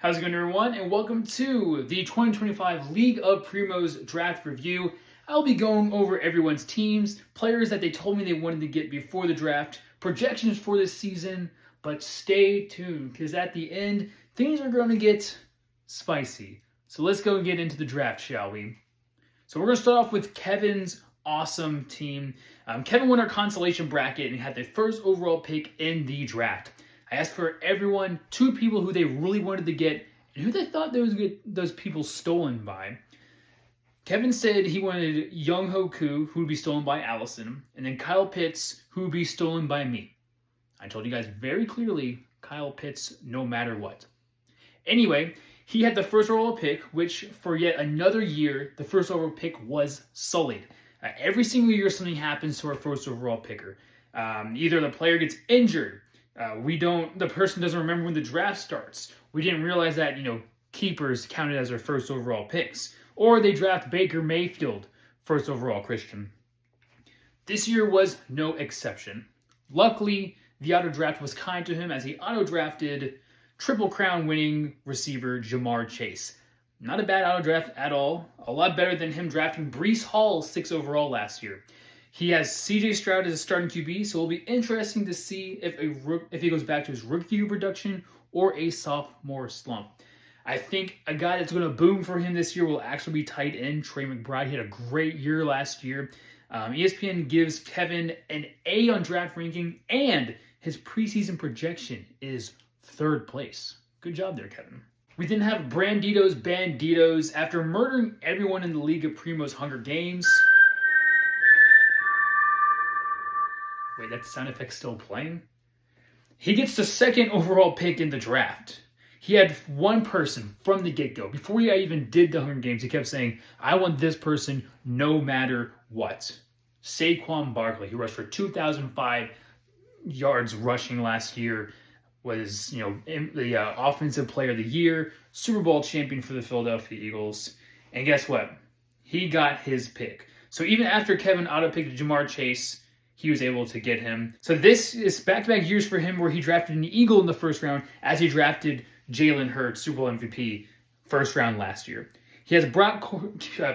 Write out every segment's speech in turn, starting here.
How's it going, everyone? And welcome to the 2025 League of Primos Draft Review. I'll be going over everyone's teams, players that they told me they wanted to get before the draft, projections for this season, but stay tuned because at the end, things are going to get spicy. So let's go and get into the draft, shall we? So we're going to start off with Kevin's awesome team. Kevin won our consolation bracket and had the first overall pick in the draft. I asked for everyone, 2 people who they really wanted to get and who they thought those people stolen by. Kevin said he wanted Young Ho Koo, who would be stolen by Allison, and then Kyle Pitts, who would be stolen by me. I told you guys very clearly, Kyle Pitts no matter what. Anyway, he had the first overall pick, which for yet another year, the first overall pick was sullied. Every single year something happens to our first overall picker. Either the player gets injured, the person doesn't remember when the draft starts. We didn't realize that, keepers counted as their first overall picks. Or they draft Baker Mayfield, first overall Christian. This year was no exception. Luckily, the auto draft was kind to him as he auto drafted Triple Crown winning receiver Jamar Chase. Not a bad auto draft at all. A lot better than him drafting Breece Hall 6th overall last year. He has C.J. Stroud as a starting QB, so it'll be interesting to see if he goes back to his rookie production or a sophomore slump. I think a guy that's going to boom for him this year will actually be tight end Trey McBride. He had a great year last year. ESPN gives Kevin an A on draft ranking, and his preseason projection is 3rd place. Good job there, Kevin. We then have Branditos Banditos. After murdering everyone in the League of Primos Hunger Games... Wait, that sound effect's still playing? He gets the 2nd overall pick in the draft. He had one person from the get-go. Before he even did the Hunger Games, he kept saying, I want this person no matter what. Saquon Barkley, he rushed for 2,005 yards rushing last year, was the offensive player of the year, Super Bowl champion for the Philadelphia Eagles. And guess what? He got his pick. So even after Kevin auto-picked Jamar Chase, he was able to get him. So this is back-to-back years for him where he drafted an Eagle in the first round as he drafted Jalen Hurts, Super Bowl MVP, first round last year. He has Brock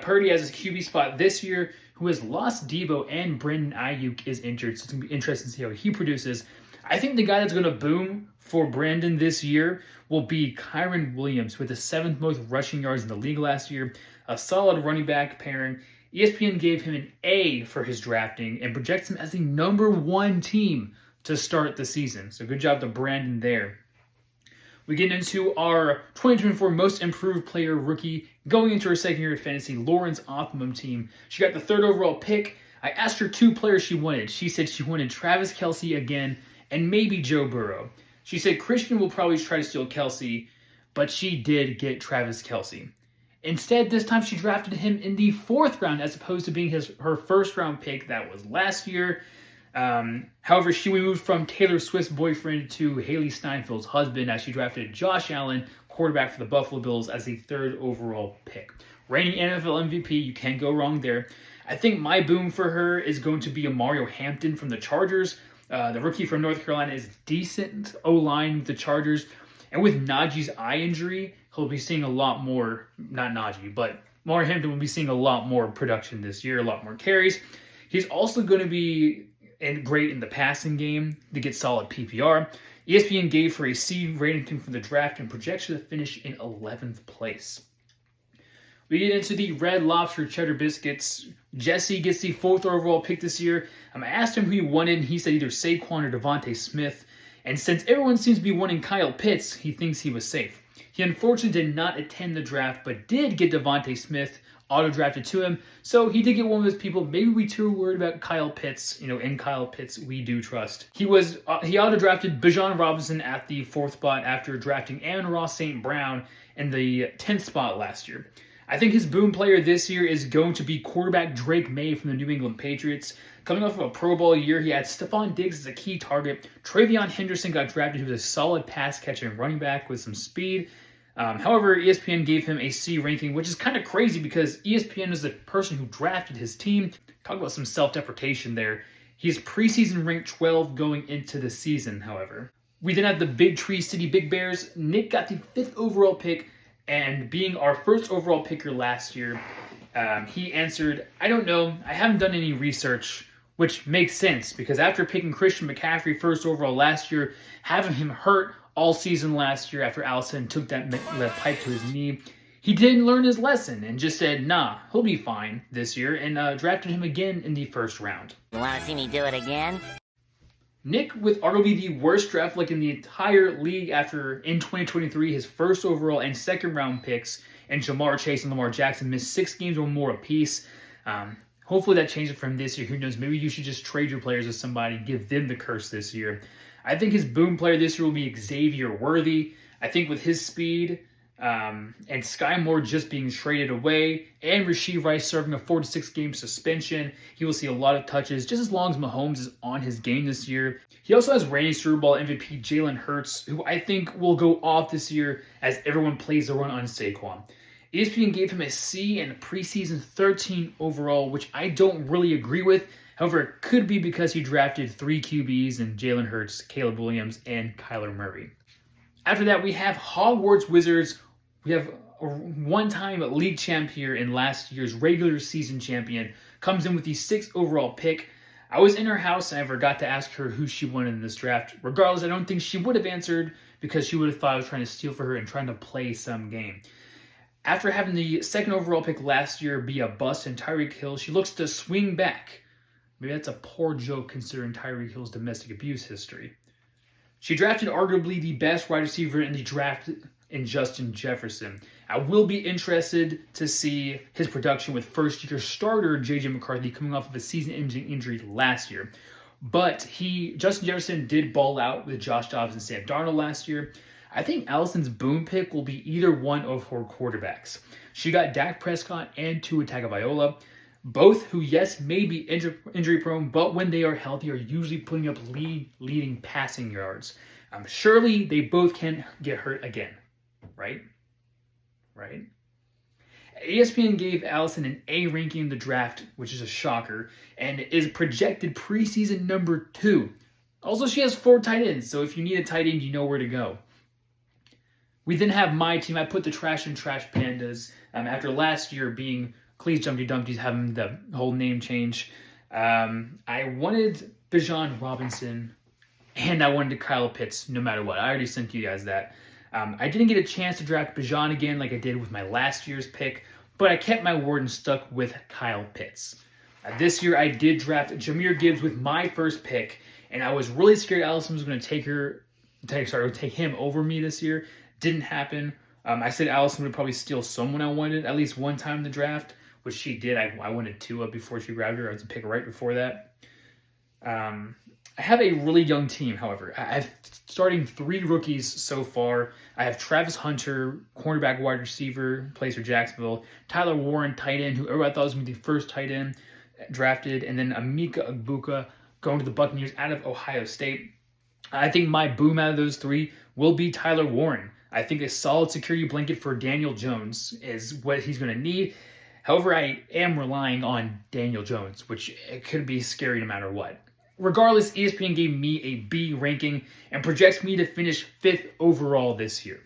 Purdy as his QB spot this year, who has lost Debo and Brandon Ayuk is injured, so it's going to be interesting to see how he produces. I think the guy that's going to boom for Brandon this year will be Kyren Williams with the 7th most rushing yards in the league last year, a solid running back pairing. ESPN gave him an A for his drafting and projects him as the number 1 team to start the season. So good job to Brandon there. We get into our 2024 Most Improved Player rookie going into her 2nd year of fantasy, Lauren's Optimum team. She got the 3rd overall pick. I asked her 2 players she wanted. She said she wanted Travis Kelce again and maybe Joe Burrow. She said Christian will probably try to steal Kelce, but she did get Travis Kelce. Instead, this time she drafted him in the 4th round as opposed to being her 1st round pick that was last year. However, she moved from Taylor Swift's boyfriend to Haley Steinfeld's husband as she drafted Josh Allen, quarterback for the Buffalo Bills, as the 3rd overall pick. Reigning NFL MVP, you can't go wrong there. I think my boom for her is going to be a Mario Hampton from the Chargers. The rookie from North Carolina is decent O-line with the Chargers. And with Najee's eye injury, he'll be seeing a lot more, not Najee, but Mario Hampton will be seeing a lot more production this year, a lot more carries. He's also going to be great in the passing game to get solid PPR. ESPN gave her a C rating for the draft and projects her to finish in 11th place. We get into the Red Lobster Cheddar Biscuits. Jesse gets the 4th overall pick this year. I asked him who he wanted, and he said either Saquon or Devontae Smith. And since everyone seems to be wanting Kyle Pitts, he thinks he was safe. He unfortunately did not attend the draft, but did get Devontae Smith auto-drafted to him. So he did get one of those people. Maybe we too worried about Kyle Pitts. In Kyle Pitts, we do trust. He auto-drafted Bijan Robinson at the 4th spot after drafting Amon-Ra St. Brown in the 10th spot last year. I think his boom player this year is going to be quarterback Drake May from the New England Patriots. Coming off of a Pro Bowl year, he had Stephon Diggs as a key target. Travion Henderson got drafted, who was a solid pass-catching running back with some speed. However, ESPN gave him a C ranking, which is kind of crazy because ESPN is the person who drafted his team. Talk about some self-deprecation there. He's preseason ranked 12 going into the season, however. We then have the Big Tree City Big Bears. Nick got the 5th overall pick, and being our first overall picker last year, he answered, I don't know, I haven't done any research, which makes sense because after picking Christian McCaffrey first overall last year, having him hurt all season last year after Allison took that pipe to his knee, he didn't learn his lesson and just said, nah, he'll be fine this year, and drafted him again in the first round. You want to see me do it again? Nick, with arguably the worst draft in the entire league after, in 2023, his first overall and second round picks, and Jamar Chase and Lamar Jackson missed 6 games or more apiece. Hopefully that changes from this year. Who knows? Maybe you should just trade your players with somebody, give them the curse this year. I think his boom player this year will be Xavier Worthy. I think with his speed, and Sky Moore just being traded away, and Rashee Rice serving a 4 to 6 game suspension, he will see a lot of touches just as long as Mahomes is on his game this year. He also has Randy Superball MVP Jalen Hurts, who I think will go off this year as everyone plays the run on Saquon. ESPN gave him a C and a preseason 13 overall, which I don't really agree with. However, it could be because he drafted 3 QBs in Jalen Hurts, Caleb Williams, and Kyler Murray. After that, we have Hogwarts Wizards. We have a one-time league champ here in last year's regular season champion. Comes in with the 6th overall pick. I was in her house and I forgot to ask her who she wanted in this draft. Regardless, I don't think she would have answered because she would have thought I was trying to steal for her and trying to play some game. After having the 2nd overall pick last year be a bust in Tyreek Hill, she looks to swing back. Maybe that's a poor joke considering Tyreek Hill's domestic abuse history. She drafted arguably the best wide receiver in the draft in Justin Jefferson. I will be interested to see his production with first-year starter J.J. McCarthy coming off of a season-ending injury last year. But Justin Jefferson did ball out with Josh Dobbs and Sam Darnold last year. I think Allison's boom pick will be either one of her quarterbacks. She got Dak Prescott and Tua Tagovailoa, both who, yes, may be injury-prone, but when they are healthy are usually putting up leading passing yards. Surely they both can get hurt again. Right? ESPN gave Allison an A ranking in the draft, which is a shocker, and is projected preseason number 2. Also, she has 4 tight ends, so if you need a tight end, you know where to go. We then have my team. I put the Trash and Trash Pandas. After last year being Cleese Jumpty Dumpties, having the whole name change, I wanted Bijan Robinson, and I wanted Kyle Pitts no matter what. I already sent you guys that. I didn't get a chance to draft Bijan again like I did with my last year's pick, but I kept my word and stuck with Kyle Pitts. This year I did draft Jahmyr Gibbs with my first pick, and I was really scared Allison was going to take him over me this year. Didn't happen. I said Allison would probably steal someone I wanted at least one time in the draft, which she did. I wanted Tua before she grabbed her. I was a pick right before that. I have a really young team, however. I've starting 3 rookies so far. I have Travis Hunter, cornerback wide receiver, plays for Jacksonville. Tyler Warren, tight end, who I thought was going to be the first tight end drafted. And then Emeka Egbuka going to the Buccaneers out of Ohio State. I think my boom out of those 3 will be Tyler Warren. I think a solid security blanket for Daniel Jones is what he's going to need. However, I am relying on Daniel Jones, which it could be scary no matter what. Regardless, ESPN gave me a B ranking and projects me to finish 5th overall this year.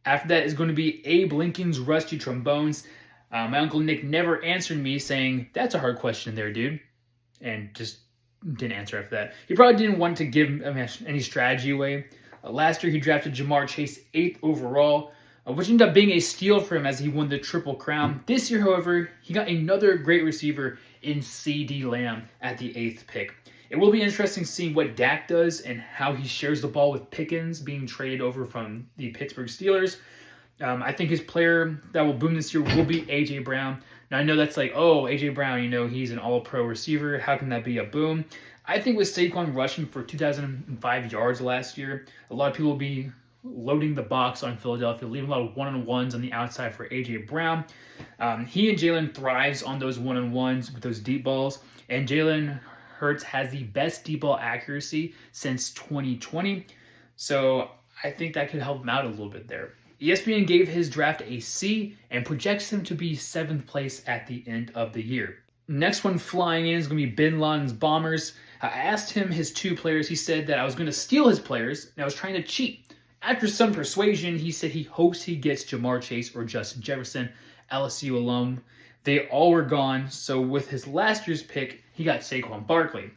After that is going to be Abe Lincoln's Rusty Trombones. My Uncle Nick never answered me saying, that's a hard question there, dude. And just didn't answer after that. He probably didn't want to give any strategy away. Last year, he drafted Jamar Chase 8th overall, which ended up being a steal for him as he won the Triple Crown. This year, however, he got another great receiver in C.D. Lamb at the 8th pick. It will be interesting seeing what Dak does and how he shares the ball with Pickens being traded over from the Pittsburgh Steelers. I think his player that will boom this year will be A.J. Brown. Now, I know that's like, oh, A.J. Brown, he's an all-pro receiver. How can that be a boom? I think with Saquon rushing for 2,005 yards last year, a lot of people will be loading the box on Philadelphia, leaving a lot of one-on-ones on the outside for A.J. Brown. He and Jalen thrives on those one-on-ones with those deep balls, and Jalen Hurts has the best deep ball accuracy since 2020, so I think that could help him out a little bit there. ESPN gave his draft a C and projects him to be 7th place at the end of the year. Next one flying in is going to be Bin Laden's Bombers. I asked him his 2 players. He said that I was going to steal his players and I was trying to cheat. After some persuasion, he said he hopes he gets Jamar Chase or Justin Jefferson, LSU alum. They all were gone, so with his last year's pick, he got Saquon Barkley.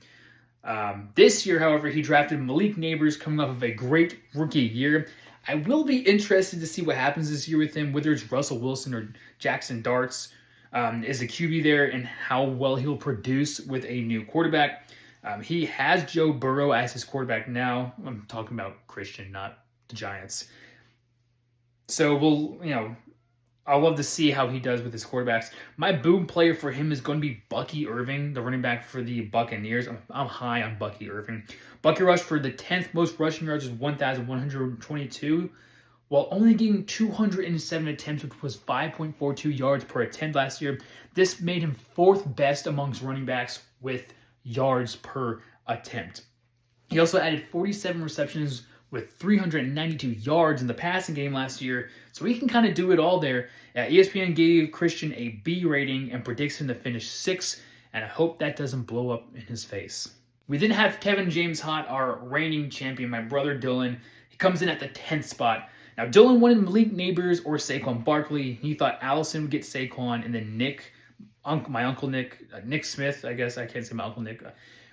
This year, however, he drafted Malik Neighbors coming off of a great rookie year. I will be interested to see what happens this year with him, whether it's Russell Wilson or Jackson Darts is the QB there and how well he'll produce with a new quarterback. He has Joe Burrow as his quarterback now. I'm talking about Christian, not the Giants. So I'll love to see how he does with his quarterbacks. My boom player for him is going to be Bucky Irving, the running back for the Buccaneers. I'm high on Bucky Irving. Bucky rushed for the 10th most rushing yards with 1,122, while only getting 207 attempts, which was 5.42 yards per attempt last year. This made him 4th best amongst running backs with yards per attempt. He also added 47 receptions with 392 yards in the passing game last year, so he can kind of do it all there. ESPN gave Christian a B rating and predicts him to finish 6th, and I hope that doesn't blow up in his face. We then have Kevin James Hott, our reigning champion, my brother Dylan. He comes in at the 10th spot. Now, Dylan wanted Malik Neighbors or Saquon Barkley. He thought Allison would get Saquon, and then my uncle Nick Smith, I guess I can't say my uncle Nick,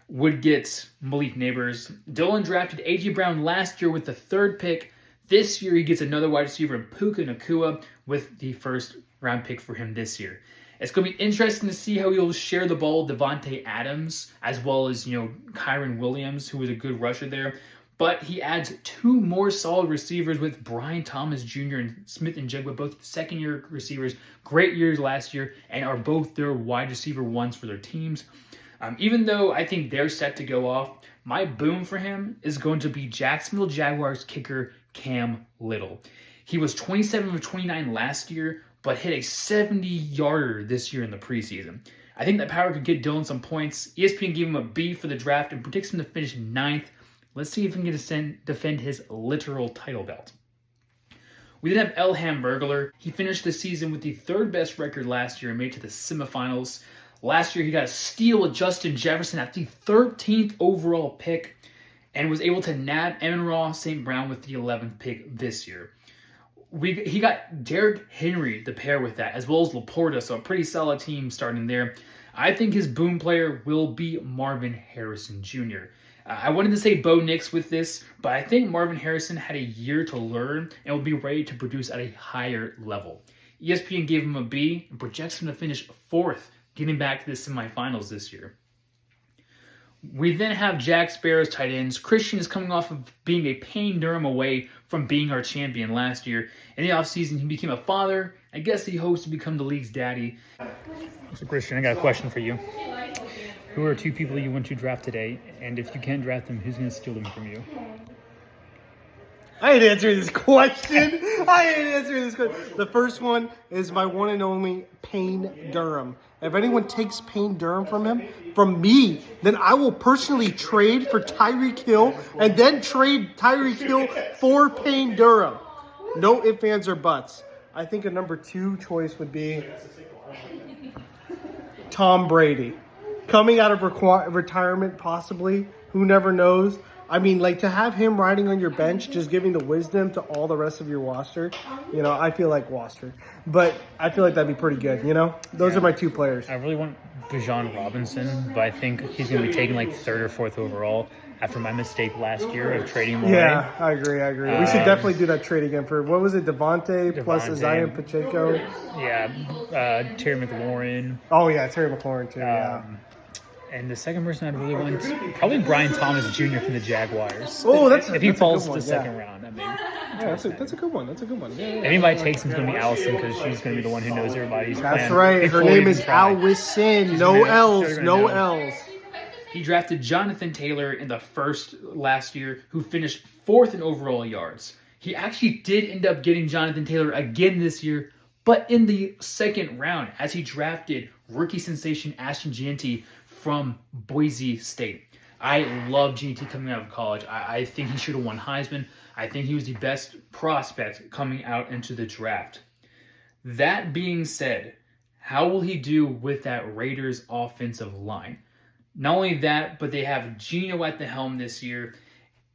would get Malik Neighbors. Dylan drafted A.J. Brown last year with the 3rd pick. This year, he gets another wide receiver in Puka Nacua with the 1st round pick for him this year. It's going to be interesting to see how he'll share the ball with Devontae Adams, as well as, Kyron Williams, who was a good rusher there. But he adds 2 more solid receivers with Brian Thomas Jr. and Smith and Jigba, both 2nd-year receivers. Great years last year, and are both their wide receiver ones for their teams. Even though I think they're set to go off, my boom for him is going to be Jacksonville Jaguars kicker Cam Little. He was 27 of 29 last year, but hit a 70-yarder this year in the preseason. I think that power could get Dylan some points. ESPN gave him a B for the draft and predicts him to finish 9th. Let's see if he can defend his literal title belt. We then have El Hamburglar. He finished the season with the 3rd best record last year and made it to the semifinals. Last year, he got a steal with Justin Jefferson at the 13th overall pick and was able to nab Amon-Ra St. Brown with the 11th pick this year. He got Derrick Henry to pair with that, as well as Laporta, so a pretty solid team starting there. I think his boom player will be Marvin Harrison Jr. I wanted to say Bo Nix with this, but I think Marvin Harrison had a year to learn and will be ready to produce at a higher level. ESPN gave him a B and projects him to finish 4th, getting back to the semifinals this year. We then have Jack Sparrow's tight ends. Christian is coming off of being a Payne Durham away from being our champion last year. In the offseason, he became a father. I guess he hopes to become the league's daddy. So, Christian, I got a question for you. Who are 2 people you want to draft today? And if you can't draft them, who's going to steal them from you? I ain't answering this question. The first one is my one and only Payne Durham. If anyone takes Payne Durham from me, then I will personally trade for Tyreek Hill and then trade Tyreek Hill for Payne Durham. No ifs, ands, or buts. I think a number 2 choice would be Tom Brady. Coming out of retirement, possibly. Who never knows? I mean, to have him riding on your bench, just giving the wisdom to all the rest of your roster, I feel like roster. But I feel like that'd be pretty good, Those are my 2 players. I really want Bijan Robinson, but I think he's going to be taken 3rd or 4th overall after my mistake last year of trading him away. Yeah, I agree. We should definitely do that trade again for, what was it, Devontae plus Isaiah Pacheco? Yeah, Terry McLaurin. Oh, yeah, Terry McLaurin too, yeah. And the second person I'd really want, probably Brian Thomas Jr. from the Jaguars. Oh, if he falls to the second round, I mean. Yeah, that's a good one. Yeah, if anybody takes him, it's going to be Allison because she's going to be the one who knows everybody's plan. That's right. Her name is Allison. No L's. He drafted Jonathan Taylor in the 1st last year, who finished 4th in overall yards. He actually did end up getting Jonathan Taylor again this year, but in the 2nd round, as he drafted rookie sensation Ashton Jeanty from Boise State. I love Jeanty coming out of college. I think he should have won Heisman. I think he was the best prospect coming out into the draft. That being said, how will he do with that Raiders offensive line? Not only that, but they have Gino at the helm this year,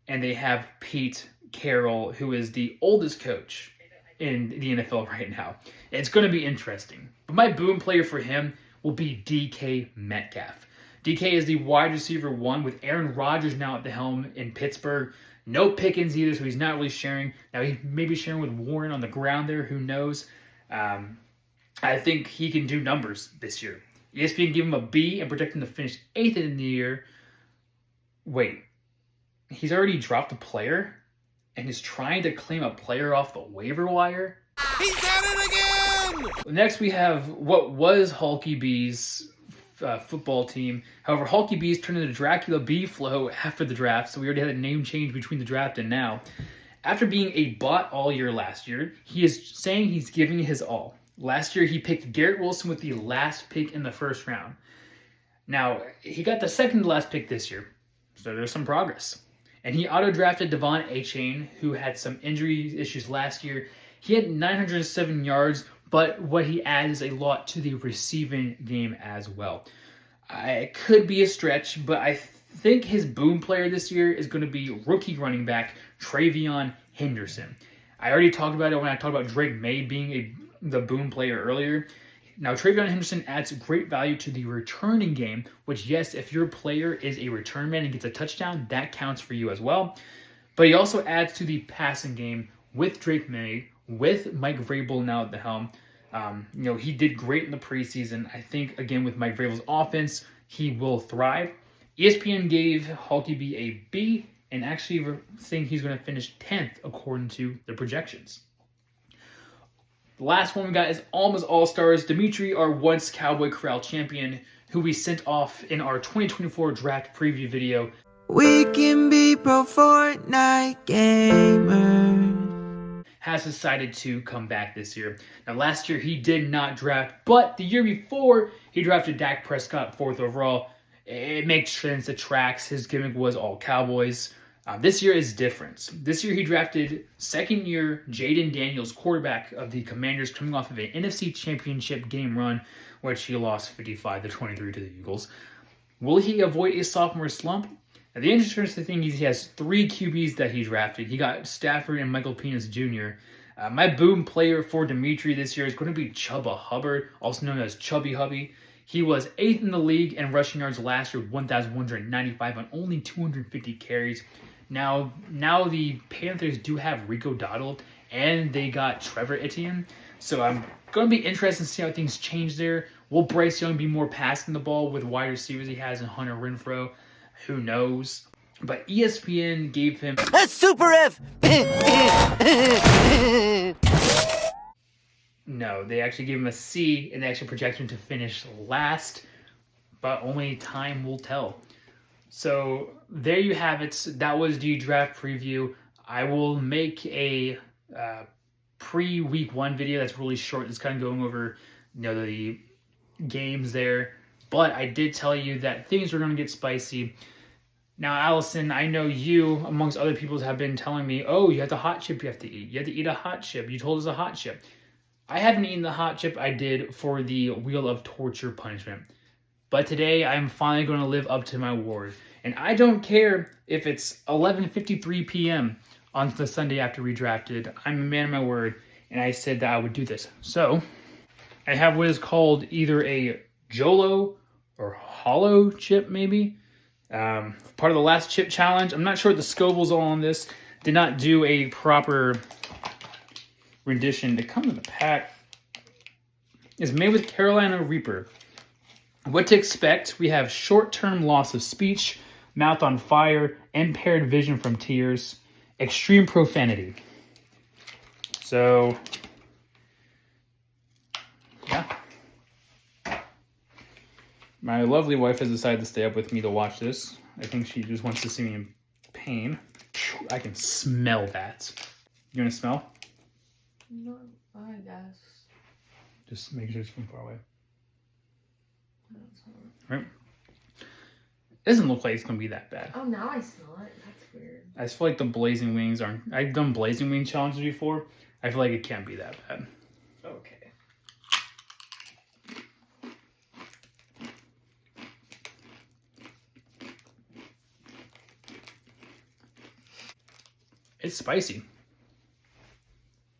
and they have Pete Carroll, who is the oldest coach in the NFL right now. It's going to be interesting. But my boom player for him will be DK Metcalf. DK is the wide receiver 1 with Aaron Rodgers now at the helm in Pittsburgh. No Pickens either, so he's not really sharing. Now, he may be sharing with Warren on the ground there. Who knows? I think he can do numbers this year. ESPN gave him a B and projected him to finish 8th in the year. Wait. He's already dropped a player? And is trying to claim a player off the waiver wire? He's at it again! Next, we have what was Hulky B's football team. However, Hulky B's turned into Dracula B Flow after the draft, so we already had a name change between the draft and now. After being a bot all year last year, he is saying he's giving his all. Last year, he picked Garrett Wilson with the last pick in the first round. Now, he got the second to last pick this year, so there's some progress. And he auto-drafted Devon Achane, who had some injury issues last year. He had 907 yards, but what he adds is a lot to the receiving game as well. It could be a stretch, but I think his boom player this year is going to be rookie running back Travion Henderson. I already talked about it when I talked about Drake May being the boom player earlier. Now, Travion Henderson adds great value to the returning game, which, yes, if your player is a return man and gets a touchdown, that counts for you as well. But he also adds to the passing game with Drake May, with Mike Vrabel now at the helm. He did great in the preseason. I think, again, with Mike Vrabel's offense, he will thrive. ESPN gave Hulky B a B, and actually saying he's going to finish 10th according to the projections. The last one we got is Alma's All-Stars. Dimitri, our once Cowboy Corral champion, who we sent off in our 2024 draft preview video. We can be pro Fortnite gamers. Has decided to come back this year. Now, last year he did not draft, but the year before he drafted Dak Prescott 4th overall. It makes sense. It tracks. His gimmick was all Cowboys. This year is different. This year he drafted second-year Jaden Daniels, quarterback of the Commanders, coming off of an NFC Championship game run, which he lost 55-23 to the Eagles. Will he avoid a sophomore slump? Now, the interesting thing is he has 3 QBs that he drafted. He got Stafford and Michael Penix Jr. My boom player for Dimitri this year is going to be Chubba Hubbard, also known as Chubby Hubby. He was 8th in the league in rushing yards last year with 1,195 on only 250 carries. Now the Panthers do have Rico Dowdle, and they got Trevor Etienne. So I'm going to be interested to see how things change there. Will Bryce Young be more passing the ball with wide receivers he has in Hunter Renfrow? Who knows? But ESPN gave him A super F! No, they actually gave him a C, and they actually projected him to finish last, but only time will tell. So there you have it. That was the draft preview. I will make a pre-week 1 video that's really short. It's kind of going over the games there. But I did tell you that things were going to get spicy. Now, Allison, I know you, amongst other people, have been telling me, oh, you have the hot chip you have to eat. You have to eat a hot chip. You told us a hot chip. I haven't eaten the hot chip I did for the Wheel of Torture punishment. But today, I'm finally going to live up to my word. And I don't care if it's 11:53 p.m. on the Sunday after we drafted. I'm a man of my word, and I said that I would do this. So, I have what is called either a Jolo or Hollow chip, maybe. Part of the last chip challenge. I'm not sure what the Scoville's all on this. Did not do a proper rendition. It comes in the pack. It's made with Carolina Reaper. What to expect? We have short-term loss of speech, mouth on fire, impaired vision from tears, extreme profanity. So, yeah. My lovely wife has decided to stay up with me to watch this. I think she just wants to see me in pain. I can smell that. You want to smell? No, I guess. Just make sure it's from far away. That's hard. Right? It doesn't look like it's going to be that bad. Oh, now I smell it. That's weird. I just feel like the blazing wings aren't... I've done blazing wing challenges before. I feel like it can't be that bad. Okay. It's spicy.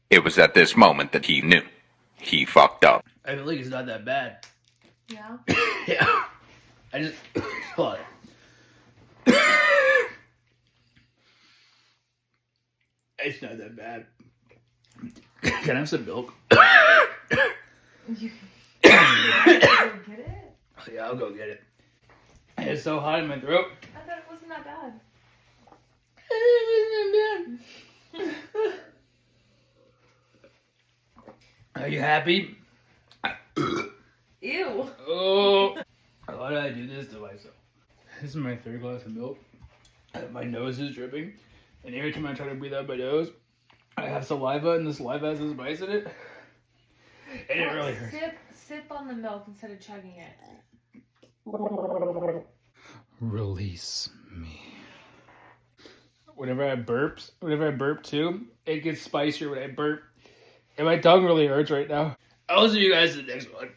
It was at this moment that he knew. He fucked up. I believe it's not that bad. Yeah. Yeah. I just hold on. It's not that bad. Can I have some milk? You can get it? Yeah, I'll go get it. It's so hot in my throat. I thought it wasn't that bad. Are you happy? Ew. Oh, why did I do this to myself? This is my third glass of milk. My nose is dripping, and every time I try to breathe out my nose, I have saliva, and the saliva has this spice in it, and it really hurts. Sip on the milk instead of chugging it. Release me. Whenever I burp too, it gets spicier when I burp. And my tongue really hurts right now. I'll see you guys in the next one.